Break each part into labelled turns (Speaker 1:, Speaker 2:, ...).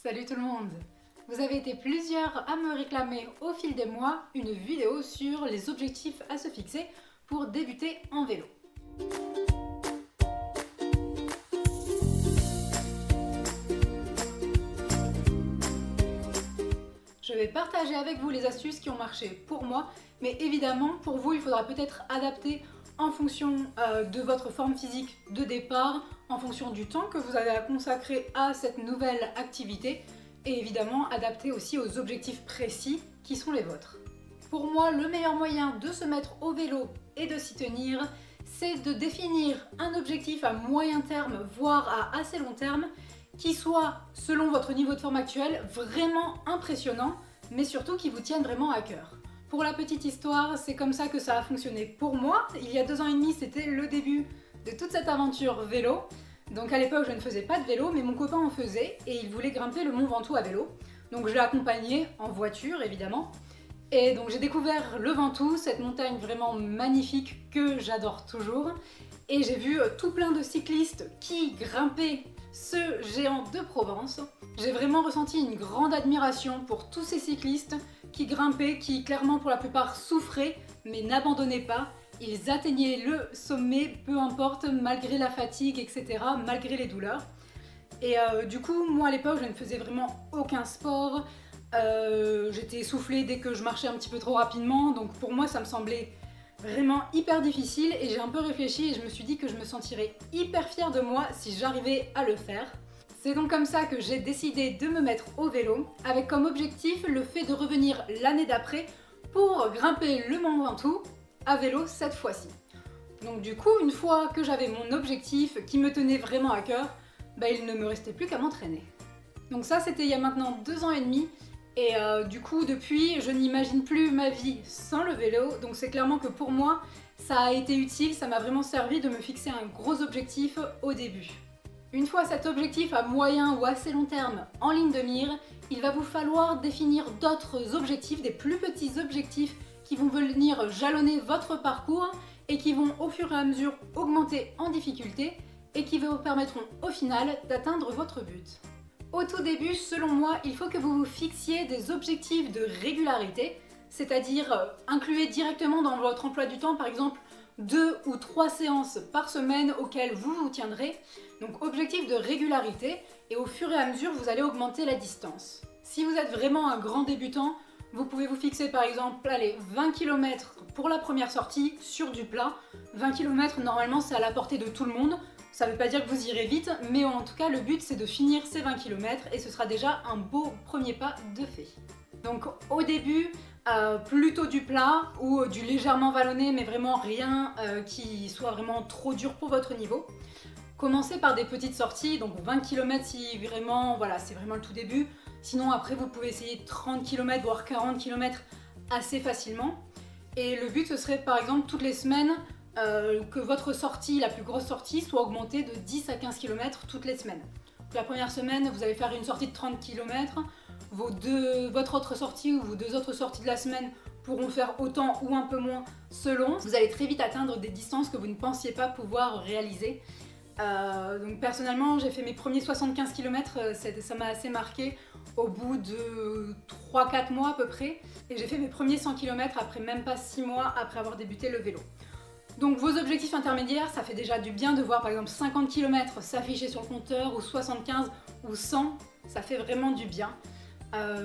Speaker 1: Salut tout le monde! Vous avez été plusieurs à me réclamer au fil des mois une vidéo sur les objectifs à se fixer pour débuter en vélo. Je vais partager avec vous les astuces qui ont marché pour moi, mais évidemment pour vous il faudra peut-être adapter en fonction de votre forme physique de départ, en fonction du temps que vous avez à consacrer à cette nouvelle activité et évidemment adapter aussi aux objectifs précis qui sont les vôtres. Pour moi, le meilleur moyen de se mettre au vélo et de s'y tenir, c'est de définir un objectif à moyen terme, voire à assez long terme, qui soit, selon votre niveau de forme actuel, vraiment impressionnant, mais surtout qui vous tienne vraiment à cœur. Pour la petite histoire, c'est comme ça que ça a fonctionné pour moi. Il y a 2 ans et demi, c'était le début de toute cette aventure vélo. Donc à l'époque, je ne faisais pas de vélo, mais mon copain en faisait et il voulait grimper le Mont Ventoux à vélo. Donc je l'ai accompagné en voiture, évidemment. Et donc j'ai découvert le Ventoux, cette montagne vraiment magnifique que j'adore toujours. Et j'ai vu tout plein de cyclistes qui grimpaient ce géant de Provence. J'ai vraiment ressenti une grande admiration pour tous ces cyclistes qui grimpaient, qui clairement pour la plupart souffraient, mais n'abandonnaient pas. Ils atteignaient le sommet, peu importe, malgré la fatigue, etc., malgré les douleurs. Et du coup, moi à l'époque, je ne faisais vraiment aucun sport. J'étais essoufflée dès que je marchais un petit peu trop rapidement, donc pour moi ça me semblait vraiment hyper difficile et j'ai un peu réfléchi et je me suis dit que je me sentirais hyper fière de moi si j'arrivais à le faire. C'est donc comme ça que j'ai décidé de me mettre au vélo, avec comme objectif le fait de revenir l'année d'après pour grimper le Mont Ventoux à vélo cette fois-ci. Donc du coup, une fois que j'avais mon objectif qui me tenait vraiment à cœur, il ne me restait plus qu'à m'entraîner. Donc ça, c'était il y a maintenant 2 ans et demi. Et du coup, depuis, je n'imagine plus ma vie sans le vélo. Donc c'est clairement que pour moi, ça a été utile, ça m'a vraiment servi de me fixer un gros objectif au début. Une fois cet objectif à moyen ou assez long terme en ligne de mire, il va vous falloir définir d'autres objectifs, des plus petits objectifs qui vont venir jalonner votre parcours et qui vont au fur et à mesure augmenter en difficulté et qui vous permettront au final d'atteindre votre but. Au tout début, selon moi, il faut que vous vous fixiez des objectifs de régularité, c'est-à-dire incluez directement dans votre emploi du temps, par exemple, 2 ou 3 séances par semaine auxquelles vous vous tiendrez. Donc objectif de régularité et au fur et à mesure, vous allez augmenter la distance. Si vous êtes vraiment un grand débutant, vous pouvez vous fixer par exemple, allez, 20 km pour la première sortie sur du plat. 20 km, normalement, c'est à la portée de tout le monde. Ça ne veut pas dire que vous irez vite, mais en tout cas, le but, c'est de finir ces 20 km et ce sera déjà un beau premier pas de fait. Donc au début, plutôt du plat ou du légèrement vallonné, mais vraiment rien qui soit vraiment trop dur pour votre niveau. Commencez par des petites sorties, donc 20 km si vraiment, voilà, c'est vraiment le tout début. Sinon après vous pouvez essayer 30 km voire 40 km assez facilement. Et le but ce serait par exemple toutes les semaines que votre sortie, la plus grosse sortie, soit augmentée de 10 à 15 km toutes les semaines. Donc, la première semaine vous allez faire une sortie de 30 km, votre autre sortie ou vos 2 autres sorties de la semaine pourront faire autant ou un peu moins selon. Vous allez très vite atteindre des distances que vous ne pensiez pas pouvoir réaliser. Donc personnellement j'ai fait mes premiers 75 km, ça m'a assez marqué au bout de 3-4 mois à peu près et j'ai fait mes premiers 100 km après même pas 6 mois après avoir débuté le vélo. Donc vos objectifs intermédiaires, ça fait déjà du bien de voir par exemple 50 km s'afficher sur le compteur ou 75 ou 100, ça fait vraiment du bien.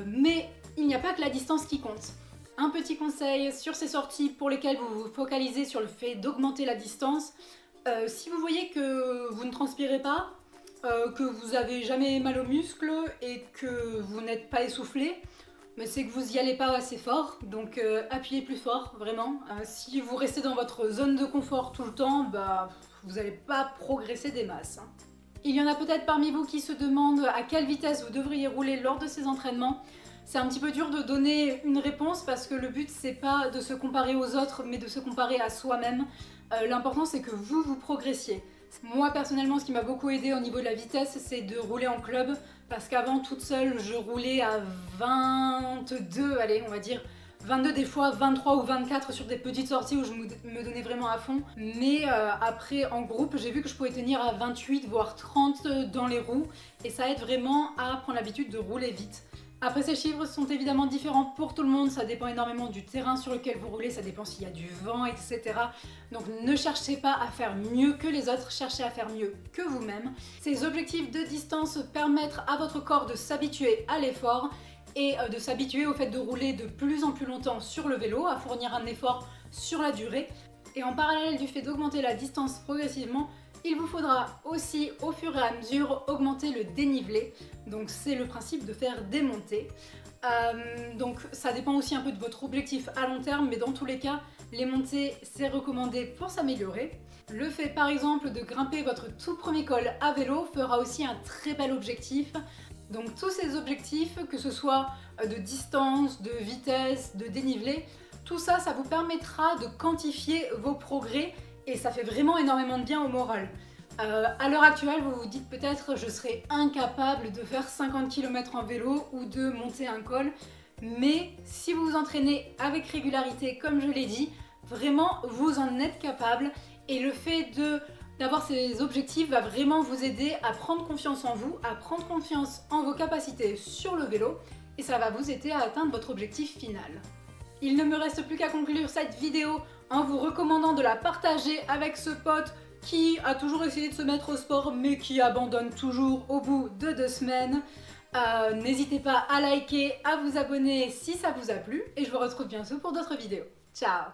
Speaker 1: Mais il n'y a pas que la distance qui compte. Un petit conseil sur ces sorties pour lesquelles vous vous focalisez sur le fait d'augmenter la distance. Si vous voyez que vous ne transpirez pas, que vous n'avez jamais mal aux muscles et que vous n'êtes pas essoufflé, mais c'est que vous n'y allez pas assez fort, donc appuyez plus fort, vraiment. Si vous restez dans votre zone de confort tout le temps, vous n'allez pas progresser des masses. Il y en a peut-être parmi vous qui se demandent à quelle vitesse vous devriez rouler lors de ces entraînements. C'est un petit peu dur de donner une réponse parce que le but c'est pas de se comparer aux autres mais de se comparer à soi-même. L'important c'est que vous progressiez. Moi personnellement ce qui m'a beaucoup aidé au niveau de la vitesse c'est de rouler en club parce qu'avant toute seule je roulais à 22, allez on va dire 22 des fois, 23 ou 24 sur des petites sorties où je me donnais vraiment à fond. Mais après en groupe, j'ai vu que je pouvais tenir à 28 voire 30 dans les roues et ça aide vraiment à prendre l'habitude de rouler vite. Après, ces chiffres sont évidemment différents pour tout le monde, ça dépend énormément du terrain sur lequel vous roulez, ça dépend s'il y a du vent, etc. Donc ne cherchez pas à faire mieux que les autres, cherchez à faire mieux que vous-même. Ces objectifs de distance permettent à votre corps de s'habituer à l'effort et de s'habituer au fait de rouler de plus en plus longtemps sur le vélo, à fournir un effort sur la durée. Et en parallèle du fait d'augmenter la distance progressivement, il vous faudra aussi au fur et à mesure augmenter le dénivelé. Donc c'est le principe de faire des montées. Donc ça dépend aussi un peu de votre objectif à long terme, mais dans tous les cas, les montées c'est recommandé pour s'améliorer. Le fait par exemple de grimper votre tout premier col à vélo fera aussi un très bel objectif. Donc tous ces objectifs, que ce soit de distance, de vitesse, de dénivelé, tout ça, ça vous permettra de quantifier vos progrès et ça fait vraiment énormément de bien au moral. À l'heure actuelle, vous vous dites peut-être je serais incapable de faire 50 km en vélo ou de monter un col, mais si vous vous entraînez avec régularité, comme je l'ai dit, vraiment vous en êtes capable et le fait d'avoir ces objectifs va vraiment vous aider à prendre confiance en vous, à prendre confiance en vos capacités sur le vélo et ça va vous aider à atteindre votre objectif final. Il ne me reste plus qu'à conclure cette vidéo en vous recommandant de la partager avec ce pote qui a toujours essayé de se mettre au sport mais qui abandonne toujours au bout de 2 semaines. N'hésitez pas à liker, à vous abonner si ça vous a plu et je vous retrouve bientôt pour d'autres vidéos. Ciao!